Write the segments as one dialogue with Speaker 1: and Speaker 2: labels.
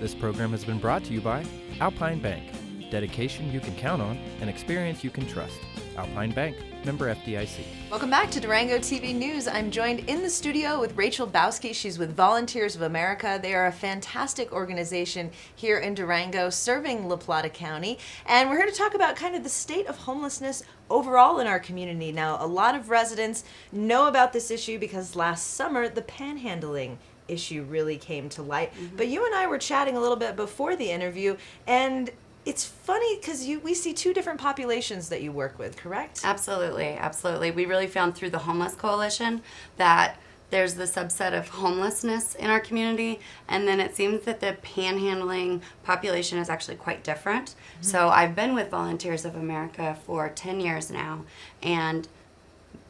Speaker 1: This program has been brought to you by Alpine Bank. Dedication you can count on and experience you can trust. Alpine Bank, member FDIC.
Speaker 2: Welcome back to Durango TV News. I'm joined in the studio with Rachel Bauske. She's with Volunteers of America. They are a fantastic organization here in Durango serving La Plata County. And we're here to talk about kind of the state of homelessness overall in our community. Now, a lot of residents know about this issue because last summer the panhandling issue really came to light. But you and I were chatting a little bit before the interview, and it's funny because we see two different populations that you work with, correct?
Speaker 3: Absolutely, absolutely. We really found through the Homeless Coalition that there's the subset of homelessness in our community, and then it seems that the panhandling population is actually quite different. So I've been with Volunteers of America for 10 years now, and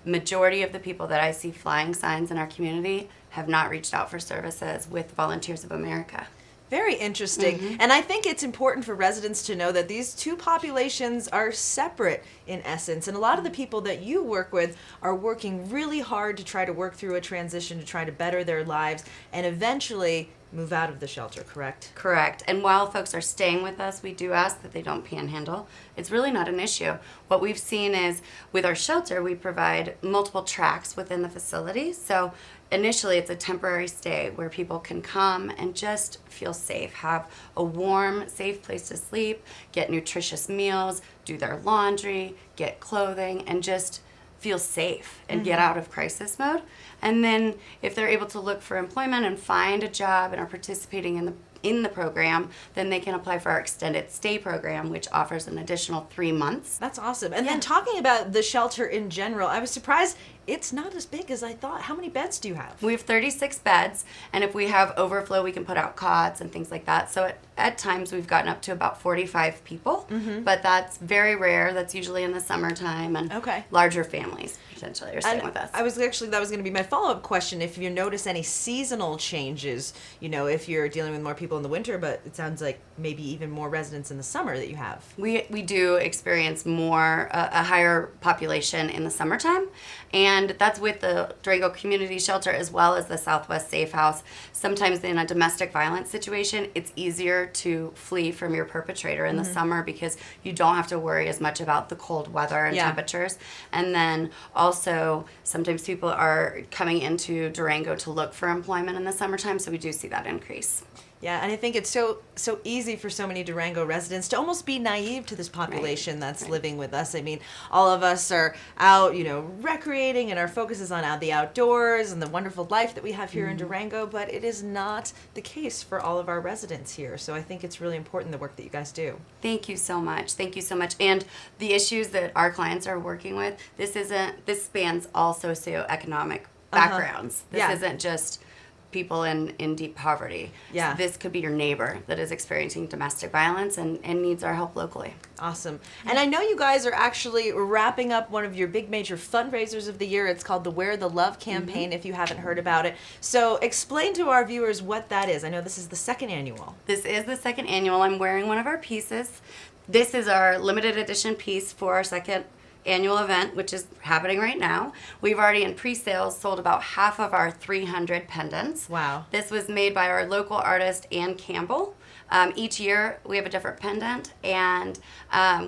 Speaker 3: majority of the people that I see flying signs in our community have not reached out for services with Volunteers of America.
Speaker 2: Very interesting. And I think it's important for residents to know that these two populations are separate in essence. And a lot of the people that you work with are working really hard to try to work through a transition, to try to better their lives and eventually move out of the shelter, correct?
Speaker 3: Correct. And while folks are staying with us, we do ask that they don't panhandle. It's really not an issue. What we've seen is with our shelter, we provide multiple tracks within the facility. So initially, it's a temporary stay where people can come and just feel safe, have a warm, safe place to sleep, get nutritious meals, do their laundry, get clothing, and just feel safe and get out of crisis mode. And then if they're able to look for employment and find a job and are participating in the program, then they can apply for our extended stay program, which offers an additional 3 months.
Speaker 2: That's awesome. And then talking about the shelter in general, I was surprised it's not as big as I thought. How many beds do you have?
Speaker 3: We have 36 beds, and if we have overflow, we can put out cots and things like that. So at times we've gotten up to about 45 people, but that's very rare. That's usually in the summertime, and larger families potentially are staying with us.
Speaker 2: That was going to be my follow-up question. If you notice any seasonal changes, if you're dealing with more people in the winter, but it sounds like maybe even more residents in the summer that you have.
Speaker 3: We do experience a higher population in the summertime, and that's with the Durango Community Shelter as well as the Southwest Safe House. Sometimes in a domestic violence situation, it's easier to flee from your perpetrator in the summer because you don't have to worry as much about the cold weather and temperatures. And then also sometimes people are coming into Durango to look for employment in the summertime, so we do see that increase.
Speaker 2: Yeah, and I think it's so easy for so many Durango residents to almost be naive to this population that's living with us. I mean, all of us are out, recreating, and our focus is on the outdoors and the wonderful life that we have here in Durango, but it is not the case for all of our residents here. So I think it's really important, the work that you guys do.
Speaker 3: Thank you so much. Thank you so much. And the issues that our clients are working with, this spans all socioeconomic backgrounds. This isn't just people in deep poverty.
Speaker 2: Yeah.
Speaker 3: So this could be your neighbor that is experiencing domestic violence and needs our help locally.
Speaker 2: Awesome. And I know you guys are actually wrapping up one of your big major fundraisers of the year. It's called the Wear the Love campaign, if you haven't heard about it. So explain to our viewers what that is. I know this is the second annual.
Speaker 3: This is the second annual. I'm wearing one of our pieces. This is our limited edition piece for our second annual event, which is happening right now. We've already in pre-sales sold about half of our 300 pendants.
Speaker 2: Wow.
Speaker 3: This was made by our local artist, Ann Campbell. Each year we have a different pendant, and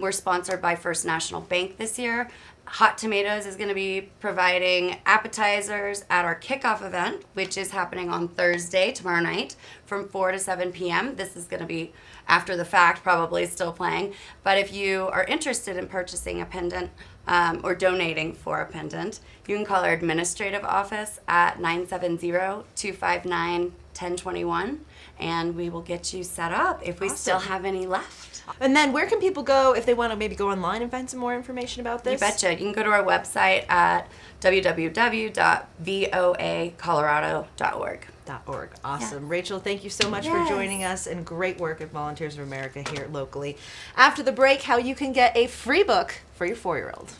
Speaker 3: we're sponsored by First National Bank this year. Hot Tomatoes is going to be providing appetizers at our kickoff event, which is happening on Thursday, tomorrow night, from 4 to 7 p.m. This is going to be after the fact, probably still playing. But if you are interested in purchasing a pendant or donating for a pendant, you can call our administrative office at 970-259-1021, and we will get you set up if we still have any left.
Speaker 2: And then where can people go if they want to maybe go online and find some more information about this?
Speaker 3: You betcha. You can go to our website at www.voacolorado.org.
Speaker 2: Awesome. Rachel, thank you so much for joining us, and great work at Volunteers of America here locally. After the break, how you can get a free book for your 4-year-old.